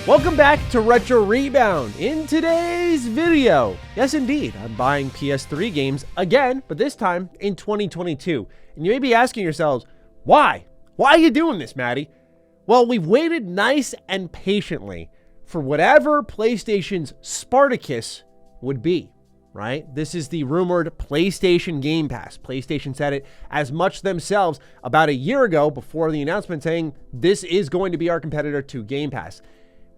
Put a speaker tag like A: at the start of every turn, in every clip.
A: Welcome back to Retro Rebound. In today's video, yes indeed, I'm buying PS3 games again, but this time in 2022. And you may be asking yourselves, why? Why are you doing this, Maddie? Well, we've waited nice and patiently for whatever PlayStation's Spartacus would be, right? This is the rumored PlayStation Game Pass. PlayStation said it as much themselves about a year ago before the announcement saying this is going to be our competitor to Game Pass.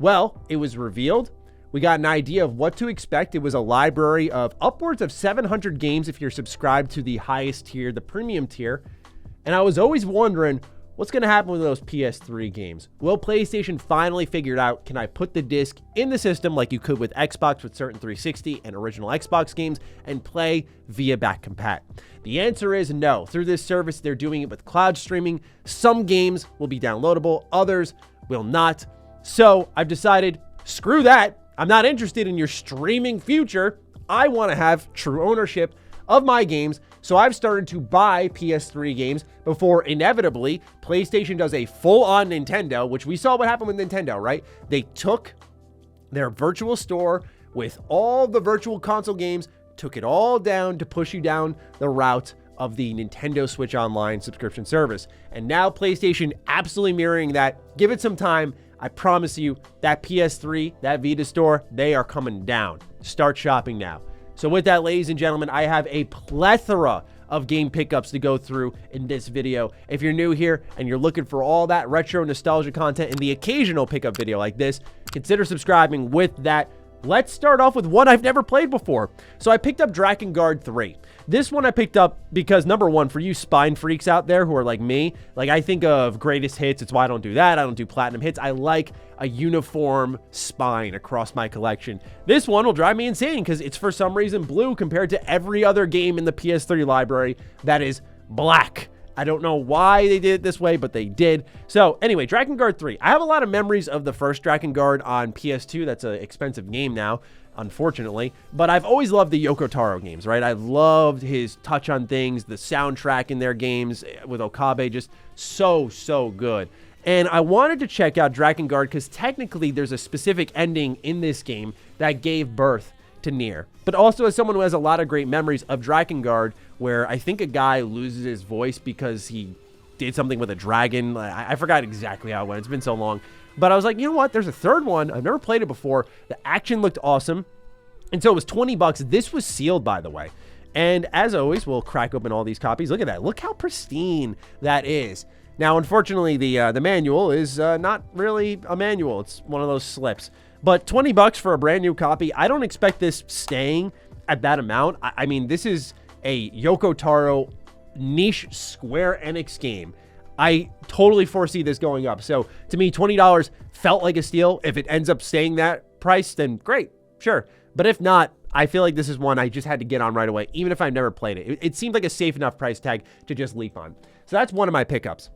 A: Well, it was revealed. We got an idea of what to expect. It was a library of upwards of 700 games if you're subscribed to the highest tier, the premium tier. And I was always wondering, what's going to happen with those PS3 games? Will PlayStation finally figure it out? Can I put the disc in the system like you could with Xbox with certain 360 and original Xbox games and play via back compat? The answer is no. Through this service, they're doing it with cloud streaming. Some games will be downloadable, others will not. So I've decided, screw that. I'm not interested in your streaming future. I want to have true ownership of my games. So I've started to buy PS3 games before inevitably PlayStation does a full-on Nintendo, which we saw what happened with Nintendo, right? They took their virtual store with all the virtual console games, took it all down to push you down the route of the Nintendo Switch Online subscription service. And now PlayStation absolutely mirroring that. Give it some time. I promise you that PS3, that Vita store, they are coming down. Start shopping now. So with that, ladies and gentlemen, I have a plethora of game pickups to go through in this video. If you're new here and you're looking for all that retro nostalgia content and the occasional pickup video like this, consider subscribing. With that, let's start off with one I've never played before. So I picked up Drakengard 3. This one I picked up because, number one, for you spine freaks out there who are like me, like I think of greatest hits. It's why I don't do that. I don't do platinum hits. I like a uniform spine across my collection. This one will drive me insane because it's for some reason blue compared to every other game in the PS3 library that is black. I don't know why they did it this way, but they did. So anyway, Drakengard 3. I have a lot of memories of the first Drakengard on PS2. That's an expensive game now, unfortunately. But I've always loved the Yoko Taro games, right? I loved his touch on things, the soundtrack in their games with Okabe, just so good. And I wanted to check out Drakengard because technically there's a specific ending in this game that gave birth to Nier. But also as someone who has a lot of great memories of Drakengard, where I think a guy loses his voice because he did something with a dragon. I forgot exactly how it went. It's been so long. But I was like, you know what? There's a third one. I've never played it before. The action looked awesome. And so it was $20. This was sealed, by the way. And as always, we'll crack open all these copies. Look at that. Look how pristine that is. Now, unfortunately, the manual is not really a manual. It's one of those slips. But $20 for a brand new copy. I don't expect this staying at that amount. I mean, this is a Yoko Taro niche Square Enix game. I totally foresee this going up. So to me, $20 felt like a steal. If it ends up staying that price, then great, sure. But if not, I feel like this is one I just had to get on right away, even if I've never played it. It seemed like a safe enough price tag to just leap on. So that's one of my pickups.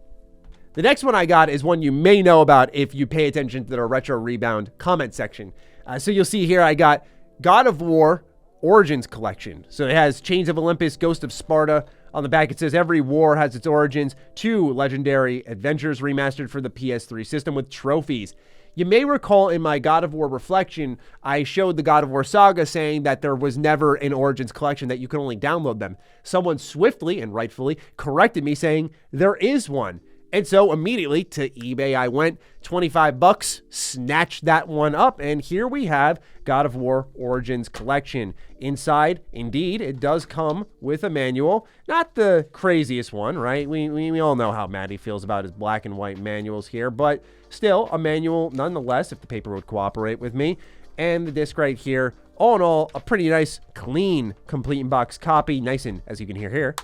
A: The next one I got is one you may know about if you pay attention to the Retro Rebound comment section. So you'll see here I got God of War Origins collection. So it has Chains of Olympus, Ghost of Sparta. On the back it says every war has its origins. 2 legendary adventures remastered for the PS3 system with trophies. You may recall in my God of War reflection, I showed the God of War saga saying that there was never an Origins collection, that you could only download them. Someone swiftly and rightfully corrected me saying there is one. And so immediately to eBay I went, $25, snatched that one up, and here we have God of War Origins collection. Inside, indeed, it does come with a manual. Not the craziest one, right? We all know how Maddie feels about his black and white manuals here, but still a manual nonetheless, if the paper would cooperate with me. And the disc right here, all in all, a pretty nice, clean, complete in box copy. Nice and, as you can hear here,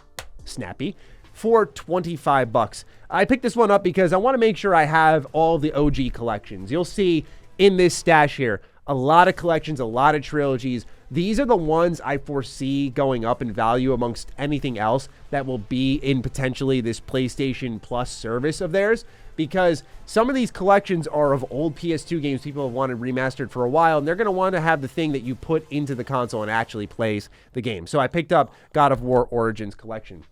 A: snappy. For $25. I picked this one up because I want to make sure I have all the OG collections. You'll see in this stash here, a lot of collections, a lot of trilogies. These are the ones I foresee going up in value amongst anything else that will be in potentially this PlayStation Plus service of theirs, because some of these collections are of old PS2 games people have wanted remastered for a while, and they're going to want to have the thing that you put into the console and actually plays the game. So I picked up God of War Origins collection.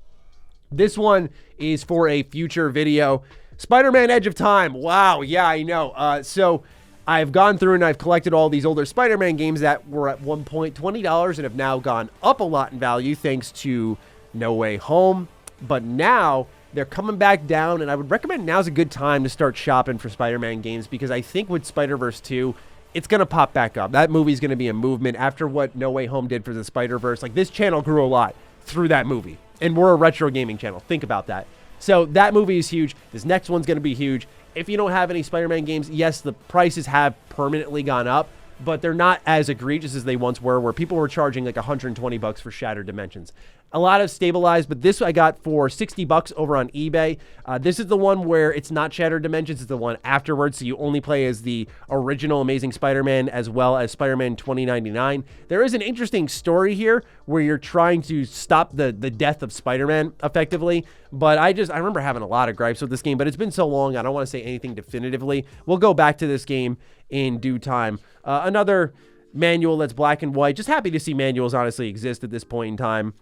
A: This one is for a future video. Spider-Man Edge of Time. Wow, yeah, I know. So I've gone through and I've collected all these older Spider-Man games that were at one point $20 and have now gone up a lot in value thanks to No Way Home. But now they're coming back down, and I would recommend now's a good time to start shopping for Spider-Man games, because I think with Spider-Verse 2, it's going to pop back up. That movie's going to be a movement after what No Way Home did for the Spider-Verse. Like, this channel grew a lot through that movie, and we're a retro gaming channel. Think about that. So that movie is huge. This next one's going to be huge. If you don't have any Spider-Man games, yes, the prices have permanently gone up, but they're not as egregious as they once were, where people were charging like $120 for Shattered Dimensions. A lot of stabilized, but this I got for $60 over on eBay. This is the one where it's not Shattered Dimensions, it's the one afterwards, so you only play as the original Amazing Spider-Man as well as Spider-Man 2099. There is an interesting story here where you're trying to stop the death of Spider-Man effectively, but I remember having a lot of gripes with this game, but it's been so long, I don't want to say anything definitively. We'll go back to this game in due time. Another manual that's black and white. Just happy to see manuals honestly exist at this point in time.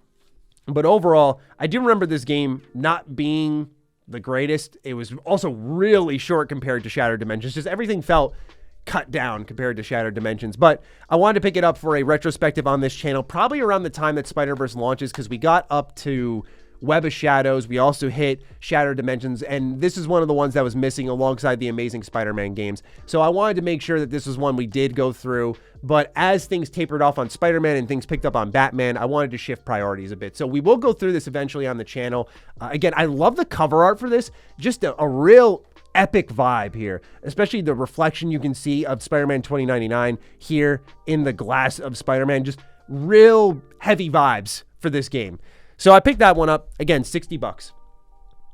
A: But overall, I do remember this game not being the greatest. It was also really short compared to Shattered Dimensions. Just everything felt cut down compared to Shattered Dimensions. But I wanted to pick it up for a retrospective on this channel, probably around the time that Spider-Verse launches, because we got up to Web of Shadows. We also hit Shattered Dimensions, and this is one of the ones that was missing alongside the Amazing Spider-Man games. So I wanted to make sure that this was one we did go through, but as things tapered off on Spider-Man and things picked up on Batman, I wanted to shift priorities a bit. So we will go through this eventually on the channel. Again, I love the cover art for this. Just a real epic vibe here, especially the reflection you can see of Spider-Man 2099 here in the glass of Spider-Man. Just real heavy vibes for this game. So I picked that one up, again, $60.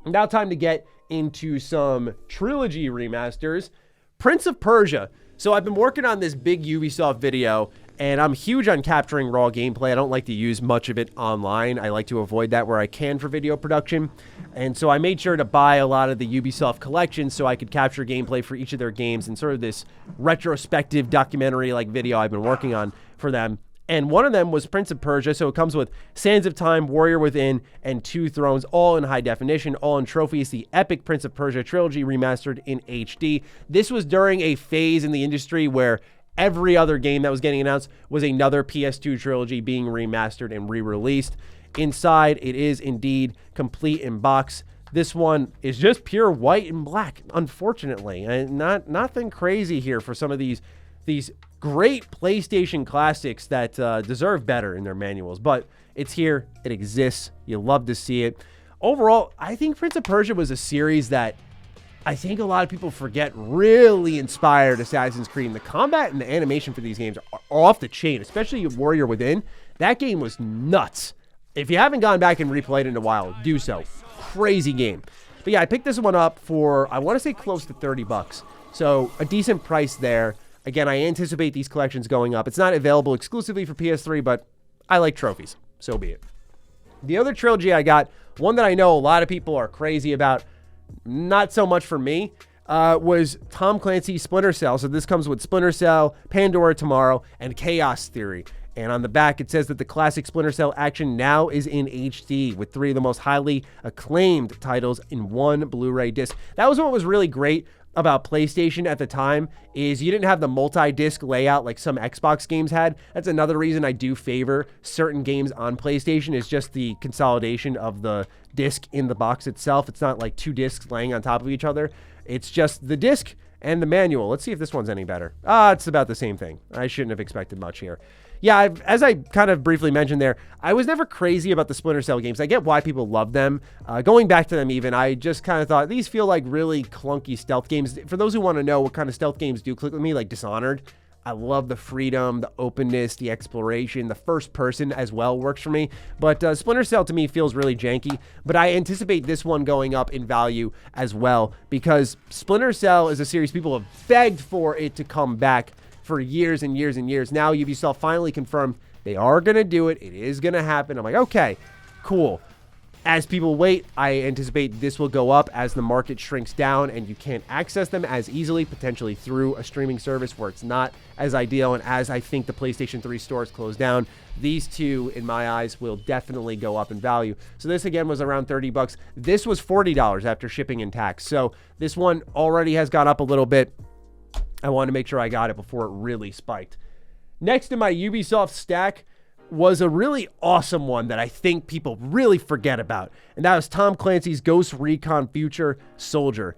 A: Now time to get into some Trilogy remasters. Prince of Persia. So I've been working on this big Ubisoft video, and I'm huge on capturing raw gameplay. I don't like to use much of it online. I like to avoid that where I can for video production. And so I made sure to buy a lot of the Ubisoft collections so I could capture gameplay for each of their games in sort of this retrospective documentary-like video I've been working on for them. And one of them was Prince of Persia, so it comes with Sands of Time, Warrior Within, and Two Thrones, all in high definition, all in trophies. The epic Prince of Persia trilogy remastered in HD. This was during a phase in the industry where every other game that was getting announced was another PS2 trilogy being remastered and re-released. Inside, it is indeed complete in box. This one is just pure white and black, unfortunately. And nothing crazy here for some of these great PlayStation classics that deserve better in their manuals, but it's here, it exists, you love to see it. Overall, I think Prince of Persia was a series that I think a lot of people forget really inspired Assassin's Creed. And the combat and the animation for these games are off the chain, especially Warrior Within. That game was nuts. If you haven't gone back and replayed it in a while, do so. Crazy game. But yeah, I picked this one up for, I want to say close to $30. So a decent price there. Again, I anticipate these collections going up. It's not available exclusively for PS3, but I like trophies. So be it. The other trilogy I got, one that I know a lot of people are crazy about, not so much for me, was Tom Clancy's Splinter Cell. So this comes with Splinter Cell, Pandora Tomorrow, and Chaos Theory. And on the back, it says that the classic Splinter Cell action now is in HD with 3 of the most highly acclaimed titles in one Blu-ray disc. That was what was really great about PlayStation at the time, is you didn't have the multi-disc layout like some Xbox games had. That's another reason I do favor certain games on PlayStation, is just the consolidation of the disc in the box itself. It's not like 2 discs laying on top of each other. It's just the disc and the manual. Let's see if this one's any better. It's about the same thing. I shouldn't have expected much here. Yeah, as I kind of briefly mentioned there, I was never crazy about the Splinter Cell games. I get why people love them. Going back to them even, I just kind of thought these feel like really clunky stealth games. For those who want to know what kind of stealth games do click with me, like Dishonored, I love the freedom, the openness, the exploration, the first person as well works for me. But Splinter Cell to me feels really janky, but I anticipate this one going up in value as well, because Splinter Cell is a series people have begged for it to come back for years and years and years. Now Ubisoft finally confirmed they are going to do it. It is going to happen. I'm like, okay, cool. As people wait, I anticipate this will go up as the market shrinks down and you can't access them as easily, potentially through a streaming service where it's not as ideal. And as I think the PlayStation 3 stores close down, these two, in my eyes, will definitely go up in value. So this, again, was around $30. This was $40 after shipping and tax. So this one already has gone up a little bit. I wanted to make sure I got it before it really spiked. Next in my Ubisoft stack was a really awesome one that I think people really forget about, and that was Tom Clancy's Ghost Recon Future Soldier.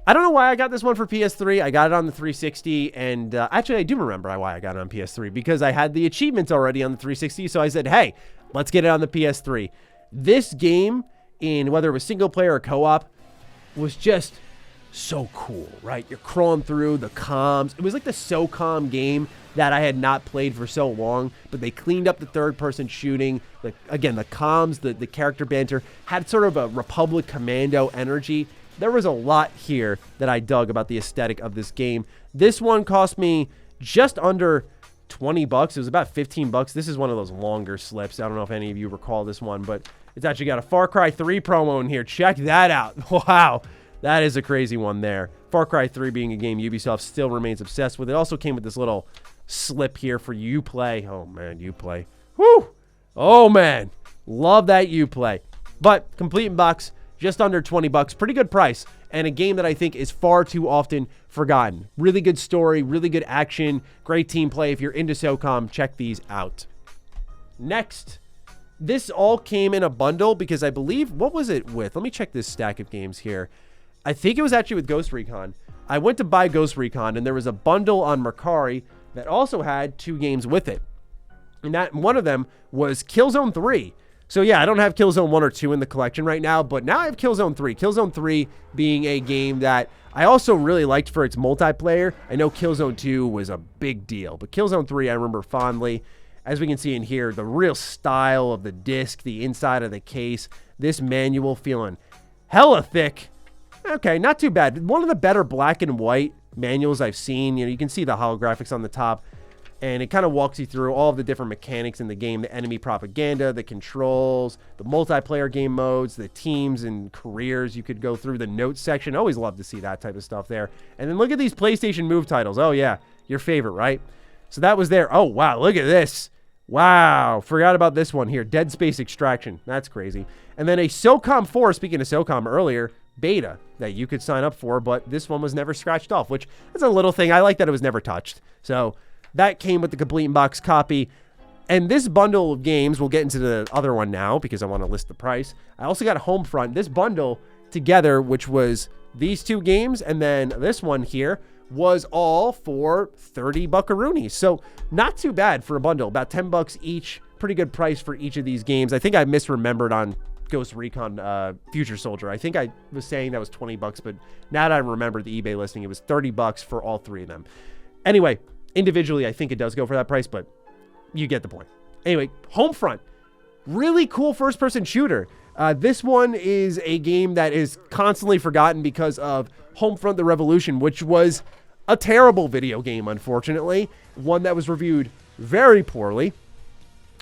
A: I don't know why I got this one for PS3. I got it on the 360, and actually I do remember why I got it on PS3, because I had the achievements already on the 360, so I said, hey, let's get it on the PS3. This game, in whether it was single player or co-op, was just so cool, right? You're crawling through the comms. It was like the SOCOM game that I had not played for so long, but they cleaned up the third-person shooting. Again, the comms, the character banter, had sort of a Republic Commando energy. There was a lot here that I dug about the aesthetic of this game. This one cost me just under 20 bucks. It was about 15 bucks. This is one of those longer slips. I don't know if any of you recall this one, but it's actually got a Far Cry 3 promo in here. Check that out. Wow. That is a crazy one there. Far Cry 3 being a game Ubisoft still remains obsessed with. It also came with this little slip here for Uplay. Oh, man, Uplay. Woo! Oh, man. Love that Uplay. But complete in box, just under 20 bucks. Pretty good price. And a game that I think is far too often forgotten. Really good story, really good action, great team play. If you're into SOCOM, check these out. Next, this all came in a bundle because I believe, what was it with? Let me check this stack of games here. I think it was actually with Ghost Recon. I went to buy Ghost Recon, and there was a bundle on Mercari that also had 2 games with it. And that one of them was Killzone 3. So yeah, I don't have Killzone 1 or 2 in the collection right now, but now I have Killzone 3. Killzone 3 being a game that I also really liked for its multiplayer. I know Killzone 2 was a big deal, but Killzone 3 I remember fondly. As we can see in here, the real style of the disc, the inside of the case, this manual feeling hella thick. Okay, not too bad. One of the better black and white manuals I've seen. You know, you can see the holographics on the top, and it kind of walks you through all of the different mechanics in the game, the enemy propaganda, the controls, the multiplayer game modes, the teams and careers you could go through, the notes section. Always love to see that type of stuff there. And then look at these PlayStation Move titles. Oh, yeah, your favorite, right? So that was there. Oh, wow, look at this. Wow, forgot about this one here. Dead Space Extraction. That's crazy. And then a SOCOM 4, speaking of SOCOM earlier, beta that you could sign up for, but this one was never scratched off, which is a little thing. I like that it was never touched. So that came with the complete in-box copy. And this bundle of games, we'll get into the other one now because I want to list the price. I also got a Homefront. This bundle together, which was these 2 games, and then this one here, was all for 30 buckaroonies. So not too bad for a bundle, about 10 bucks each. Pretty good price for each of these games. I think I misremembered on Ghost Recon Future Soldier. I think I was saying that was 20 bucks, but now that I remember the eBay listing, it was 30 bucks for all 3 of them. Anyway, individually, I think it does go for that price, but you get the point. Anyway, Homefront. Really cool first-person shooter. This one is a game that is constantly forgotten because of Homefront the Revolution, which was a terrible video game, unfortunately. One that was reviewed very poorly.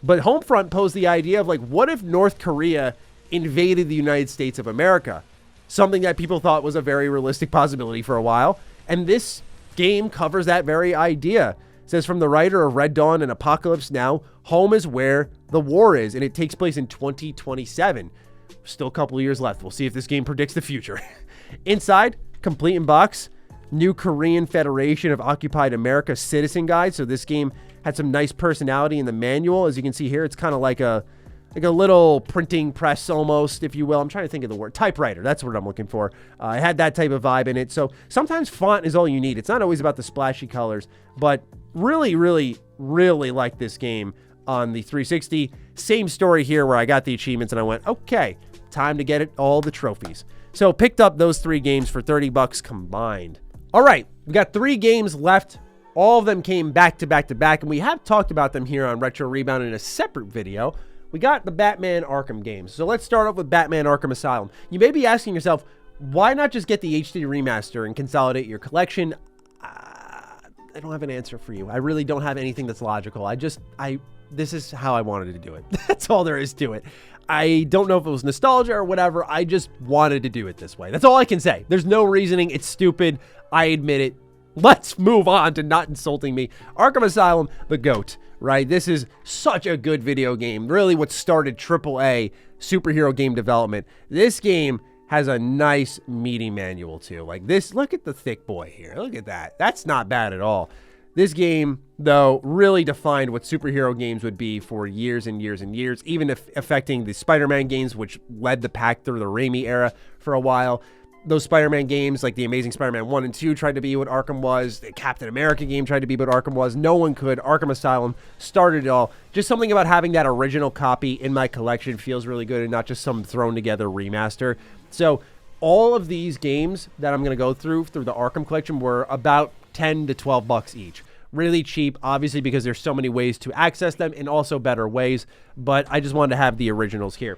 A: But Homefront posed the idea of, like, what if North Korea invaded the United States of America? Something that people thought was a very realistic possibility for a while. And this game covers that very idea. It says, from the writer of Red Dawn and Apocalypse Now, home is where the war is, and it takes place in 2027. Still a couple of years left. We'll see if this game predicts the future. Inside, complete in box, new Korean Federation of Occupied America citizen guide. So this game had some nice personality in the manual. As you can see here, it's kind of like a little printing press almost, if you will. I'm trying to think of the word. Typewriter. That's what I'm looking for. It had that type of vibe in it. So sometimes font is all you need. It's not always about the splashy colors, but really, really, really like this game on the 360. Same story here where I got the achievements and I went, okay, time to get all the trophies. So picked up those 3 games for 30 bucks combined. All right, we got 3 games left. All of them came back to back to back, and we have talked about them here on Retro Rebound in a separate video. We got the Batman Arkham games. So let's start off with Batman Arkham Asylum. You may be asking yourself, why not just get the HD remaster and consolidate your collection? I don't have an answer for you. I really don't have anything that's logical. This is how I wanted to do it. That's all there is to it. I don't know if it was nostalgia or whatever. I just wanted to do it this way. That's all I can say. There's no reasoning. It's stupid. I admit it. Let's move on to not insulting me. Arkham Asylum, the GOAT, right? This is such a good video game. Really what started AAA superhero game development. This game has a nice meaty manual too. Like this, look at the thick boy here. Look at that. That's not bad at all. This game, though, really defined what superhero games would be for years and years and years, even if affecting the Spider-Man games, which led the pack through the Raimi era for a while. Those Spider-Man games, like the Amazing Spider-Man 1 and 2, tried to be what Arkham was. The Captain America game tried to be what Arkham was. No one could. Arkham Asylum started it all. Just something about having that original copy in my collection feels really good and not just some thrown together remaster. So all of these games that I'm going to go through the Arkham collection were about 10 to 12 bucks each. Really cheap, obviously, because there's so many ways to access them and also better ways. But I just wanted to have the originals here.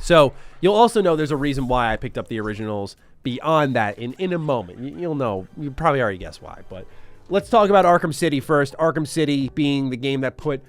A: So you'll also know there's a reason why I picked up the originals beyond that in a moment. You'll know. You probably already guessed why. But let's talk about Arkham City first. Arkham City being the game that put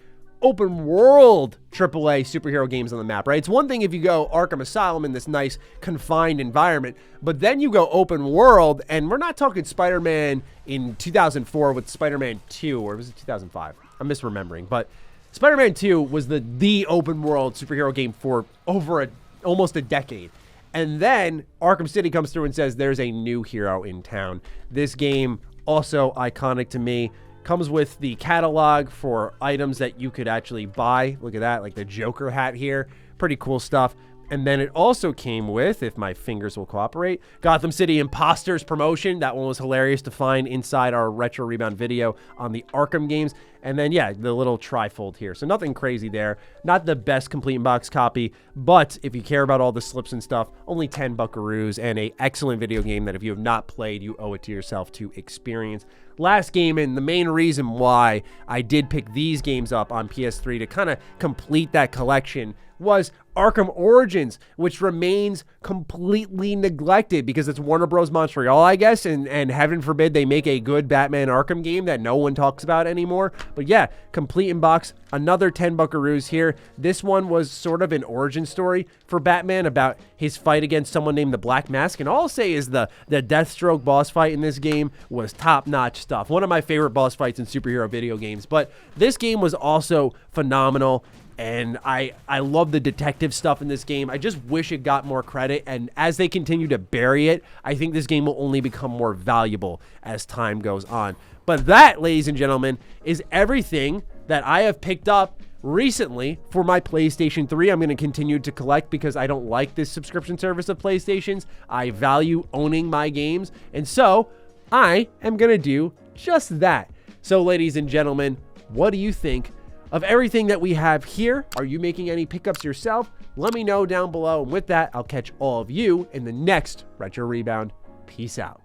A: open world AAA superhero games on the map, right? It's one thing if you go Arkham Asylum in this nice confined environment, but then you go open world, and we're not talking Spider-Man in 2004 with Spider-Man 2, or was it 2005? I'm misremembering, but Spider-Man 2 was the open world superhero game for over almost a decade. And then Arkham City comes through and says there's a new hero in town. This game, also iconic to me, comes with the catalog for items that you could actually buy. Look at that, like the Joker hat here. Pretty cool stuff. And then it also came with, if my fingers will cooperate, Gotham City Imposters promotion. That one was hilarious to find inside our Retro Rebound video on the Arkham games. And then, yeah, the little trifold here. So nothing crazy there. Not the best complete in-box copy, but if you care about all the slips and stuff, only 10 buckaroos and an excellent video game that if you have not played, you owe it to yourself to experience. Last game, and the main reason why I did pick these games up on PS3 to kind of complete that collection was Arkham Origins, which remains completely neglected because it's Warner Bros. Montreal, I guess, and heaven forbid they make a good Batman Arkham game that no one talks about anymore. But yeah, complete in box, another 10 buckaroos here. This one was sort of an origin story for Batman about his fight against someone named the Black Mask, and all I'll say is the Deathstroke boss fight in this game was top-notch stuff. One of my favorite boss fights in superhero video games, but this game was also phenomenal. And I love the detective stuff in this game. I just wish it got more credit. And as they continue to bury it, I think this game will only become more valuable as time goes on. But that, ladies and gentlemen, is everything that I have picked up recently for my PlayStation 3. I'm going to continue to collect because I don't like this subscription service of PlayStations. I value owning my games. And so I am going to do just that. So, ladies and gentlemen, what do you think of everything that we have here? Are you making any pickups yourself? Let me know down below. And with that, I'll catch all of you in the next Retro Rebound. Peace out.